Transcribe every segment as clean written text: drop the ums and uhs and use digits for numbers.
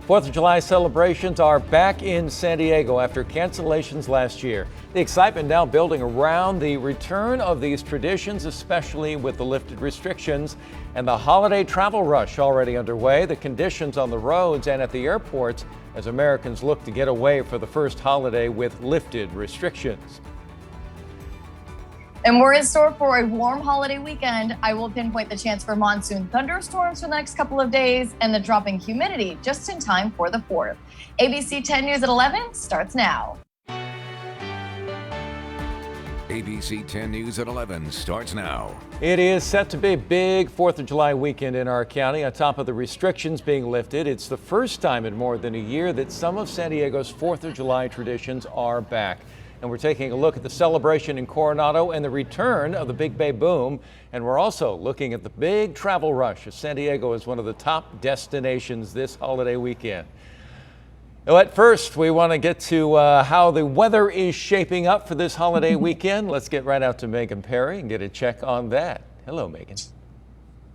4th of July celebrations are back in San Diego after cancellations last year. The excitement now building around the return of these traditions, especially with the lifted restrictions and the holiday travel rush already underway. The conditions on the roads and at the airports as Americans look to get away for the first holiday with lifted restrictions. And we're in store for a warm holiday weekend. I will pinpoint the chance for monsoon thunderstorms for the next couple of days and the dropping humidity just in time for the 4th. ABC 10 News at 11 starts now. ABC 10 News at 11 starts now. It is set to be a big 4th of July weekend in our county. On top of the restrictions being lifted, it's the first time in more than a year that some of San Diego's 4th of July traditions are back. And we're taking a look at the celebration in Coronado and the return of the Big Bay Boom. And we're also looking at the big travel rush as San Diego is one of the top destinations this holiday weekend. Now, at first, we want to get to how the weather is shaping up for this holiday weekend. Let's get right out to Megan Perry and get a check on that. Hello, Megan.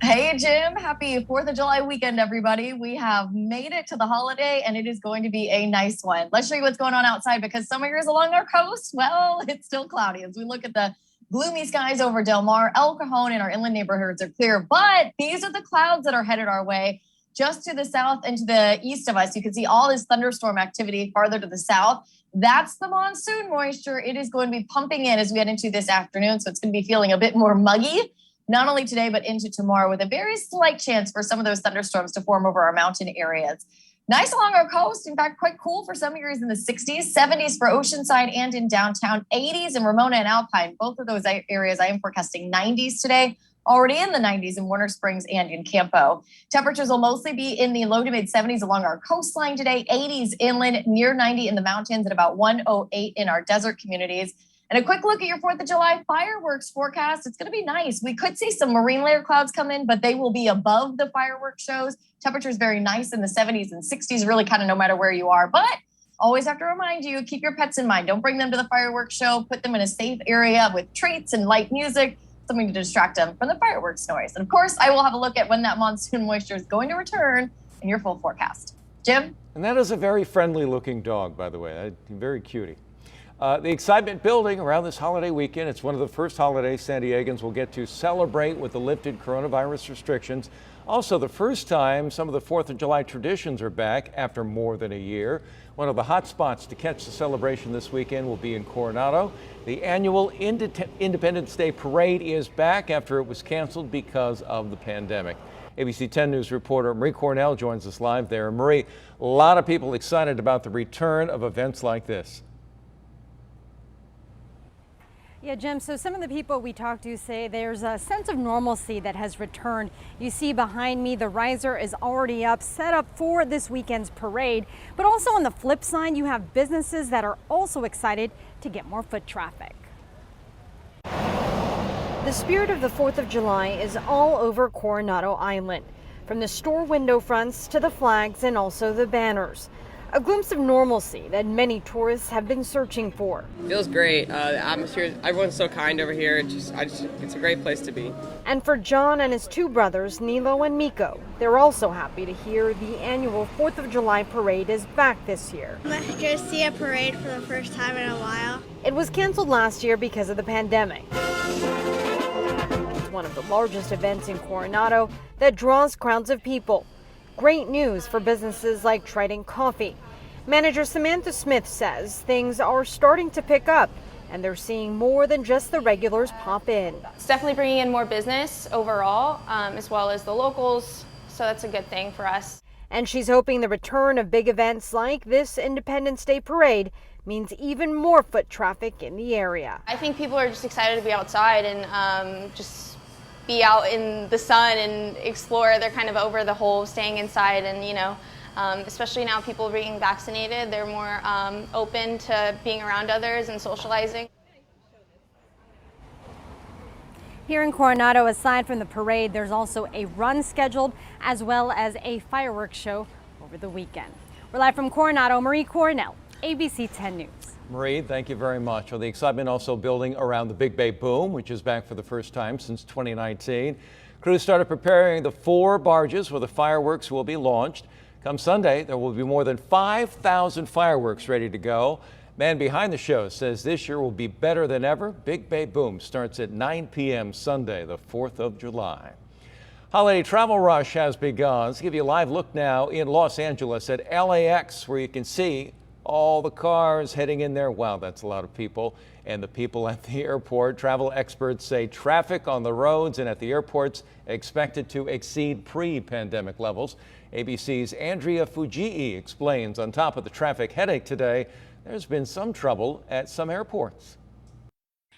Hey, Jim. Happy 4th of July weekend, everybody. We have made it to the holiday, and it is going to be a nice one. Let's show you what's going on outside because some areas along our coast, well, it's still cloudy. As we look at the gloomy skies over Del Mar, El Cajon, and our inland neighborhoods are clear. But these are the clouds that are headed our way. Just to the south and to the east of us, you can see all this thunderstorm activity farther to the south. That's the monsoon moisture. It is going to be pumping in as we head into this afternoon, so it's going to be feeling a bit more muggy. Not only today, but into tomorrow with a very slight chance for some of those thunderstorms to form over our mountain areas. Nice along our coast. In fact, quite cool for some areas in the 60s, 70s for Oceanside and in downtown, 80s in Ramona and Alpine. Both of those areas I am forecasting 90s today, already in the 90s in Warner Springs and in Campo. Temperatures will mostly be in the low to mid 70s along our coastline today, 80s inland, near 90 in the mountains, and about 108 in our desert communities. And a quick look at your 4th of July fireworks forecast. It's going to be nice. We could see some marine layer clouds come in, but they will be above the fireworks shows. Temperatures very nice in the 70s and 60s, really kind of no matter where you are. But always have to remind you, keep your pets in mind. Don't bring them to the fireworks show. Put them in a safe area with treats and light music, something to distract them from the fireworks noise. And of course, I will have a look at when that monsoon moisture is going to return in your full forecast. Jim? And that is a very friendly looking dog, by the way. Very cutie. The excitement building around this holiday weekend. It's one of the first holidays San Diegans will get to celebrate with the lifted coronavirus restrictions. Also, the first time some of the 4th of July traditions are back after more than a year. One of the hot spots to catch the celebration this weekend will be in Coronado. The annual Independence Day Parade is back after it was canceled because of the pandemic. ABC 10 News reporter Marie Cornell joins us live there. Marie, a lot of people excited about the return of events like this. Yeah, Jim, so some of the people we talked to say there's a sense of normalcy that has returned. You see behind me, the riser is already up, set up for this weekend's parade. But also on the flip side, you have businesses that are also excited to get more foot traffic. The spirit of the 4th of July is all over Coronado Island, from the store window fronts to the flags and also the banners. A glimpse of normalcy that many tourists have been searching for. Feels great. The atmosphere, everyone's so kind over here. It's a great place to be. And for John and his two brothers, Nilo and Miko, they're also happy to hear the annual 4th of July parade is back this year. I'm going to see a parade for the first time in a while. It was canceled last year because of the pandemic. It's one of the largest events in Coronado that draws crowds of people. Great news for businesses like Trident Coffee. Manager Samantha Smith says things are starting to pick up and they're seeing more than just the regulars pop in. It's definitely bringing in more business overall, as well as the locals, so that's a good thing for us. And she's hoping the return of big events like this Independence Day Parade means even more foot traffic in the area. I think people are just excited to be outside and just be out in the sun and explore. They're kind of over the whole staying inside, and especially now people being vaccinated, they're more open to being around others and socializing. Here in Coronado, aside from the parade, there's also a run scheduled as well as a fireworks show over the weekend. We're live from Coronado, Marie Cornell, ABC 10 News. Marie, thank you very much. Well, the excitement also building around the Big Bay Boom, which is back for the first time since 2019. Crews started preparing the 4 barges where the fireworks will be launched. Come Sunday, there will be more than 5,000 fireworks ready to go. Man behind the show says this year will be better than ever. Big Bay Boom starts at 9 p.m. Sunday, the 4th of July. Holiday travel rush has begun. Let's give you a live look now in Los Angeles at LAX, where you can see all the cars heading in there. Wow, that's a lot of people. And the people at the airport. Travel experts say traffic on the roads and at the airports expected to exceed pre-pandemic levels. ABC's Andrea Fujii explains on top of the traffic headache today, there's been some trouble at some airports.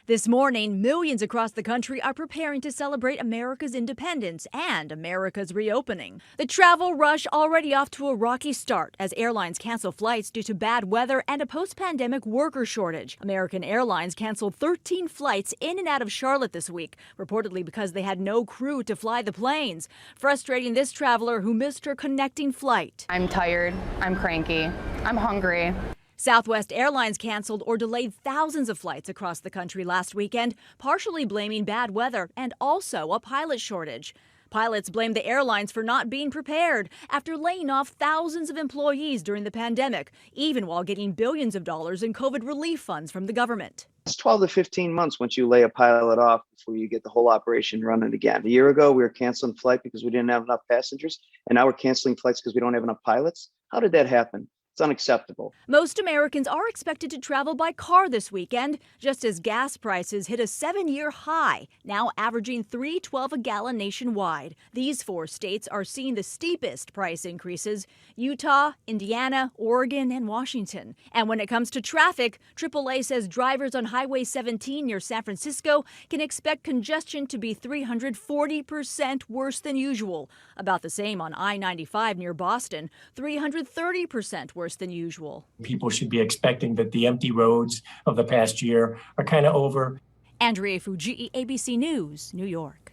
This morning, millions across the country are preparing to celebrate America's independence and America's reopening. The travel rush already off to a rocky start as airlines cancel flights due to bad weather and a post-pandemic worker shortage. American Airlines canceled 13 flights in and out of Charlotte this week, reportedly because they had no crew to fly the planes, frustrating this traveler who missed her connecting flight. I'm tired, I'm cranky, I'm hungry. Southwest Airlines canceled or delayed thousands of flights across the country last weekend, partially blaming bad weather and also a pilot shortage. Pilots blamed the airlines for not being prepared after laying off thousands of employees during the pandemic, even while getting billions of dollars in COVID relief funds from the government. It's 12 to 15 months once you lay a pilot off before you get the whole operation running again. A year ago, we were canceling flights because we didn't have enough passengers, and now we're canceling flights because we don't have enough pilots. How did that happen? It's unacceptable. Most Americans are expected to travel by car this weekend, just as gas prices hit a 7-year high, now averaging $3.12 a gallon nationwide. These 4 states are seeing the steepest price increases: Utah, Indiana, Oregon, and Washington. And when it comes to traffic, AAA says drivers on Highway 17 near San Francisco can expect congestion to be 340% worse than usual. About the same on I-95 near Boston, 330% worse than usual. People should be expecting that the empty roads of the past year are kind of over. Andrea Fujii, ABC News, New York.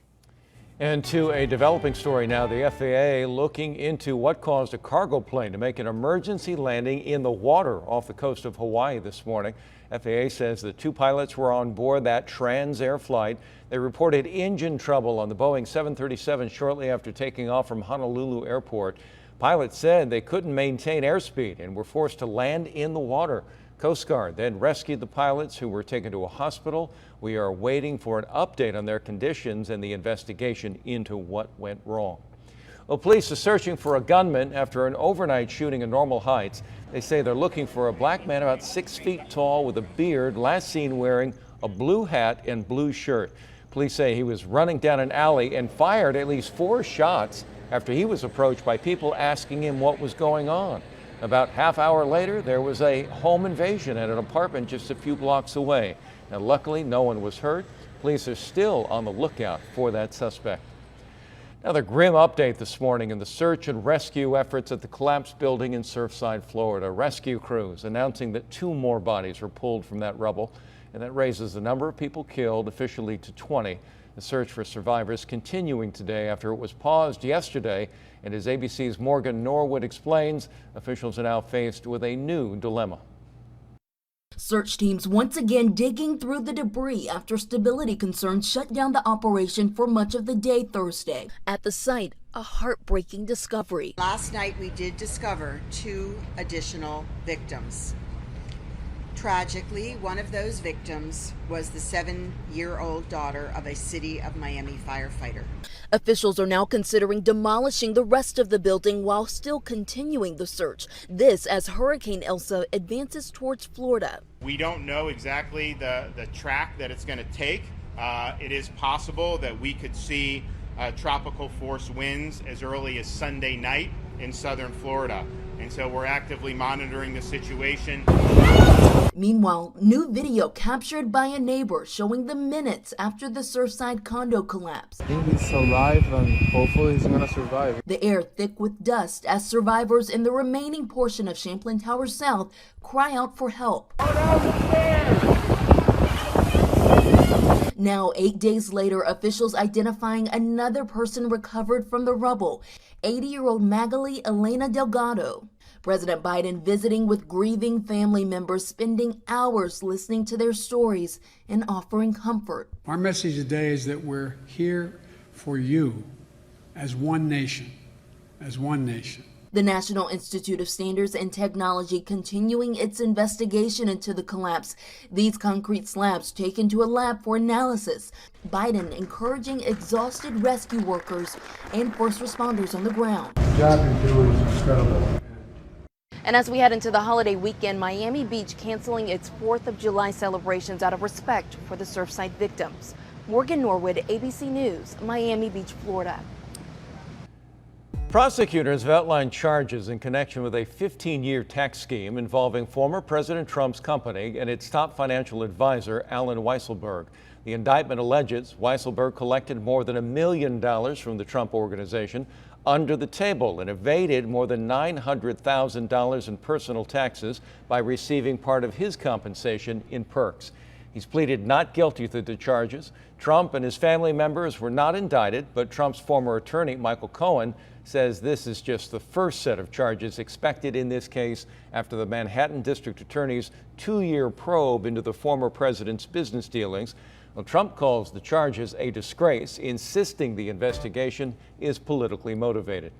And to a developing story now, the FAA looking into what caused a cargo plane to make an emergency landing in the water off the coast of Hawaii this morning. FAA says the 2 pilots were on board that Transair flight. They reported engine trouble on the Boeing 737 shortly after taking off from Honolulu Airport. Pilots said they couldn't maintain airspeed and were forced to land in the water. Coast Guard then rescued the pilots, who were taken to a hospital. We are waiting for an update on their conditions and the investigation into what went wrong. Well, police are searching for a gunman after an overnight shooting in Normal Heights. They say they're looking for a black man about 6 feet tall with a beard, last seen wearing a blue hat and blue shirt. Police say he was running down an alley and fired at least 4 shots after he was approached by people asking him what was going on. About half hour later, there was a home invasion at an apartment just a few blocks away. Now, luckily, no one was hurt. Police are still on the lookout for that suspect. Another grim update this morning in the search and rescue efforts at the collapsed building in Surfside, Florida. Rescue crews announcing that 2 more bodies were pulled from that rubble, and that raises the number of people killed officially to 20. The search for survivors continuing today after it was paused yesterday. And as ABC's Morgan Norwood explains, officials are now faced with a new dilemma. Search teams once again digging through the debris after stability concerns shut down the operation for much of the day Thursday. At the site, a heartbreaking discovery. Last night we did discover 2 additional victims. Tragically, one of those victims was the 7-year-old daughter of a City of Miami firefighter. Officials are now considering demolishing the rest of the building while still continuing the search. This as Hurricane Elsa advances towards Florida. We don't know exactly the track that it's going to take. It is possible that we could see tropical force winds as early as Sunday night in southern Florida. And so we're actively monitoring the situation. Meanwhile, new video captured by a neighbor showing the minutes after the Surfside condo collapse. I think he's alive and hopefully he's gonna survive. The air thick with dust as survivors in the remaining portion of Champlain Tower South cry out for help. Now, 8 days later, officials identifying another person recovered from the rubble, 80-year-old Magali Elena Delgado. President Biden visiting with grieving family members, spending hours listening to their stories and offering comfort. Our message today is that we're here for you as one nation, as one nation. The National Institute of Standards and Technology continuing its investigation into the collapse. These concrete slabs taken to a lab for analysis. Biden encouraging exhausted rescue workers and first responders on the ground. The job you do is incredible. And as we head into the holiday weekend, Miami Beach canceling its 4th of July celebrations out of respect for the Surfside victims. Morgan Norwood, ABC News, Miami Beach, Florida. Prosecutors have outlined charges in connection with a 15-year tax scheme involving former President Trump's company and its top financial advisor, Alan Weisselberg. The indictment alleges Weisselberg collected more than $1 million from the Trump organization under the table and evaded more than $900,000 in personal taxes by receiving part of his compensation in perks. He's pleaded not guilty to the charges. Trump and his family members were not indicted, but Trump's former attorney, Michael Cohen, says this is just the first set of charges expected in this case after the Manhattan District Attorney's 2-year probe into the former president's business dealings. Well, Trump calls the charges a disgrace, insisting the investigation is politically motivated.